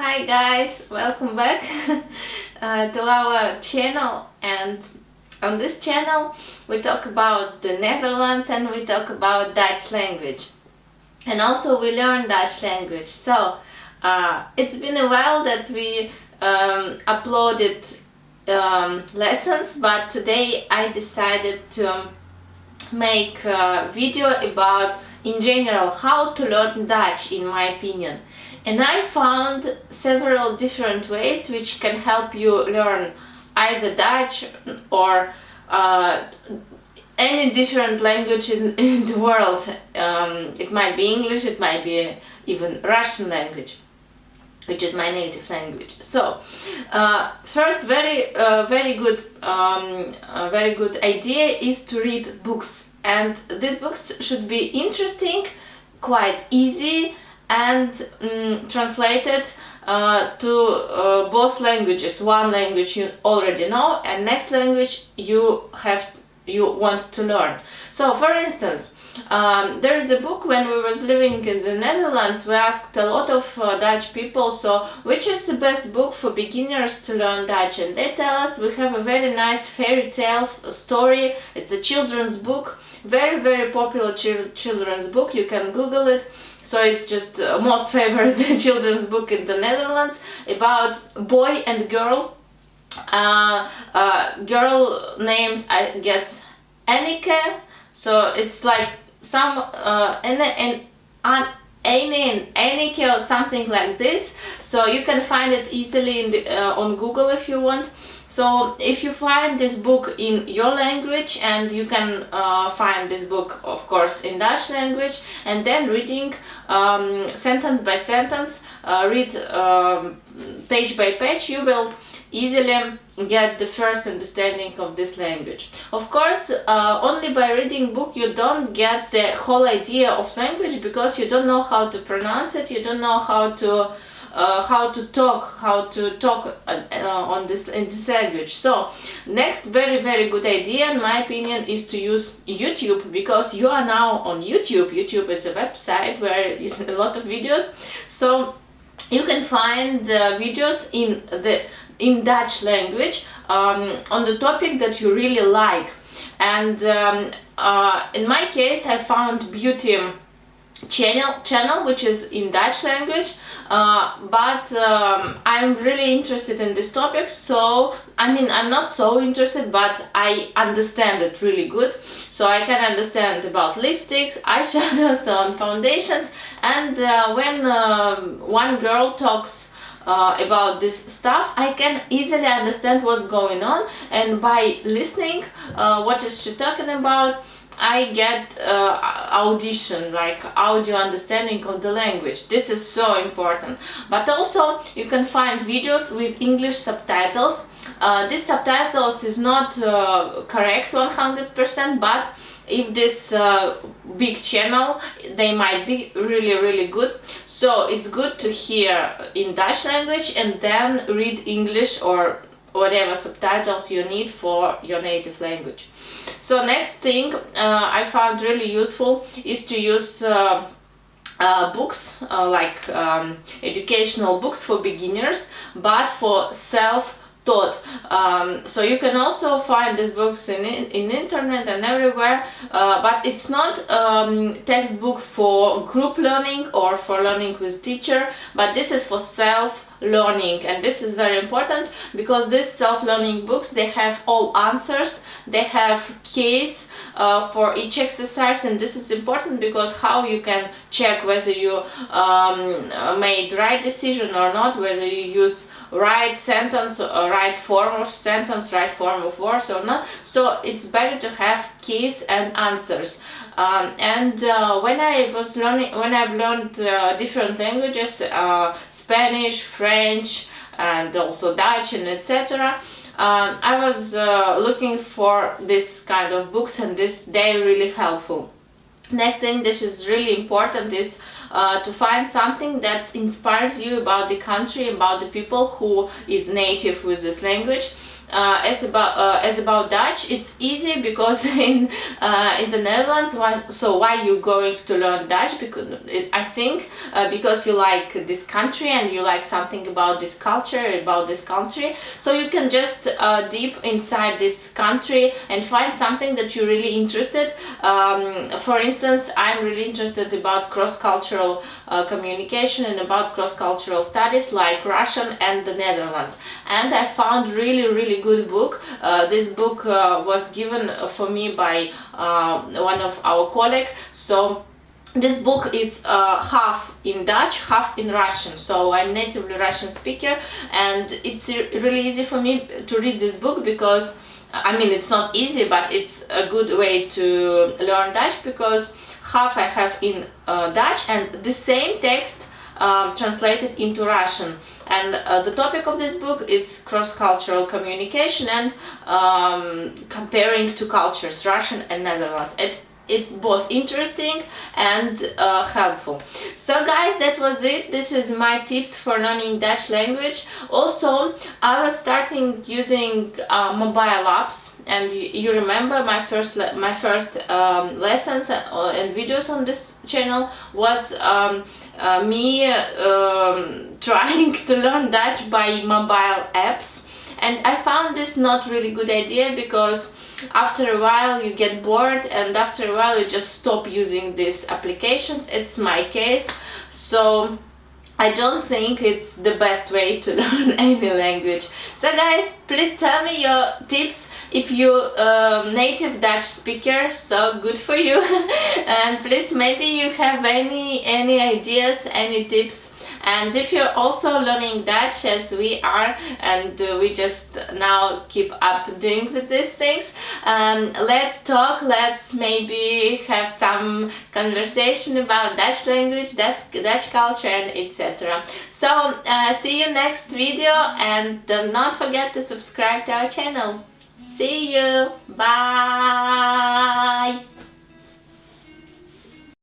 Hi guys, welcome back to our channel, and on this channel we talk about the Netherlands and we talk about Dutch language, and also we learn Dutch language. So it's been a while that we uploaded lessons, but today I decided to make a video about in general how to learn Dutch, in my opinion. And I found several different ways which can help you learn either Dutch or any different language in the world. It might be English, it might be even Russian language, which is my native language. So first, very good idea is to read books, and these books should be interesting, quite easy, and translated to both languages. One language you already know, and next language you want to learn. So, for instance, there is a book. When we was living in the Netherlands, we asked a lot of Dutch people, so which is the best book for beginners to learn Dutch, and they tell us we have a very nice fairy tale story. It's a children's book, very popular children's book. You can Google it. So it's just most favorite children's book in the Netherlands, about boy and girl. Girl named, I guess, Anneke. So it's like some Anne and Anneke or something like this. So you can find it easily in the, on Google if you want. So if you find this book in your language, and you can find this book of course in Dutch language, and then reading sentence by sentence, read page by page, you will easily get the first understanding of this language. Of course, only by reading book you don't get the whole idea of language, because you don't know how to pronounce it, you don't know how to talk on this in this language. So next very good idea, in my opinion, is to use YouTube, because you are now on YouTube. YouTube is a website where is a lot of videos, so you can find videos in Dutch language on the topic that you really like. And in my case, I found beauty channel which is in Dutch language, but I'm really interested in this topic. So I mean, I'm not so interested, but I understand it really good. So I can understand about lipsticks, eyeshadows, and foundations, and when one girl talks about this stuff, I can easily understand what's going on, and by listening what is she talking about, I get audition, like audio understanding of the language. This is so important. But also you can find videos with English subtitles. This subtitles is not correct 100%, but if this big channel, they might be really good. So it's good to hear in Dutch language and then read English or whatever subtitles you need for your native language. So next thing I found really useful is to use books like educational books for beginners, but for self-taught. So you can also find these books in internet and everywhere, but it's not textbook for group learning or for learning with teacher, but this is for self-learning, and this is very important, because these self-learning books, they have all answers, they have keys for each exercise, and this is important because how you can check whether you made right decision or not, whether you use right sentence or right form of sentence, right form of words or not. So it's better to have keys and answers. When I've learned different languages, Spanish, French, and also Dutch, and etc., I was looking for this kind of books, and they're really helpful. Next thing that is really important is to find something that inspires you about the country, about the people who is native with this language. as about Dutch, it's easy because in the Netherlands, why you going to learn Dutch? Because I think because you like this country and you like something about this culture, about this country, so you can just deep inside this country and find something that you're really interested. For instance, I'm really interested about cross-cultural communication and about cross-cultural studies like Russian and the Netherlands, and I found really good book. This book was given for me by one of our colleagues. So this book is half in Dutch, half in Russian. So I'm natively Russian speaker, and it's really easy for me to read this book because I mean it's not easy, but it's a good way to learn Dutch because half I have in Dutch and the same text translated into Russian. And the topic of this book is cross-cultural communication and comparing two cultures, Russian and Netherlands. It's both interesting and helpful. So guys, that was it. This is my tips for learning Dutch language. Also, I was starting using mobile apps, and you remember my first lessons and videos on this channel was me trying to learn Dutch by mobile apps, and I found this not really good idea because after a while you get bored and after a while you just stop using these applications. It's my case, so I don't think it's the best way to learn any language. So guys, please tell me your tips if you're native Dutch speaker, so good for you. And please, maybe you have any ideas, any tips. And if you're also learning Dutch as we are, and we just now keep up doing with these things, let's talk, let's maybe have some conversation about Dutch language, Dutch culture, and etc. So see you next video, and do not forget to subscribe to our channel. See you, bye.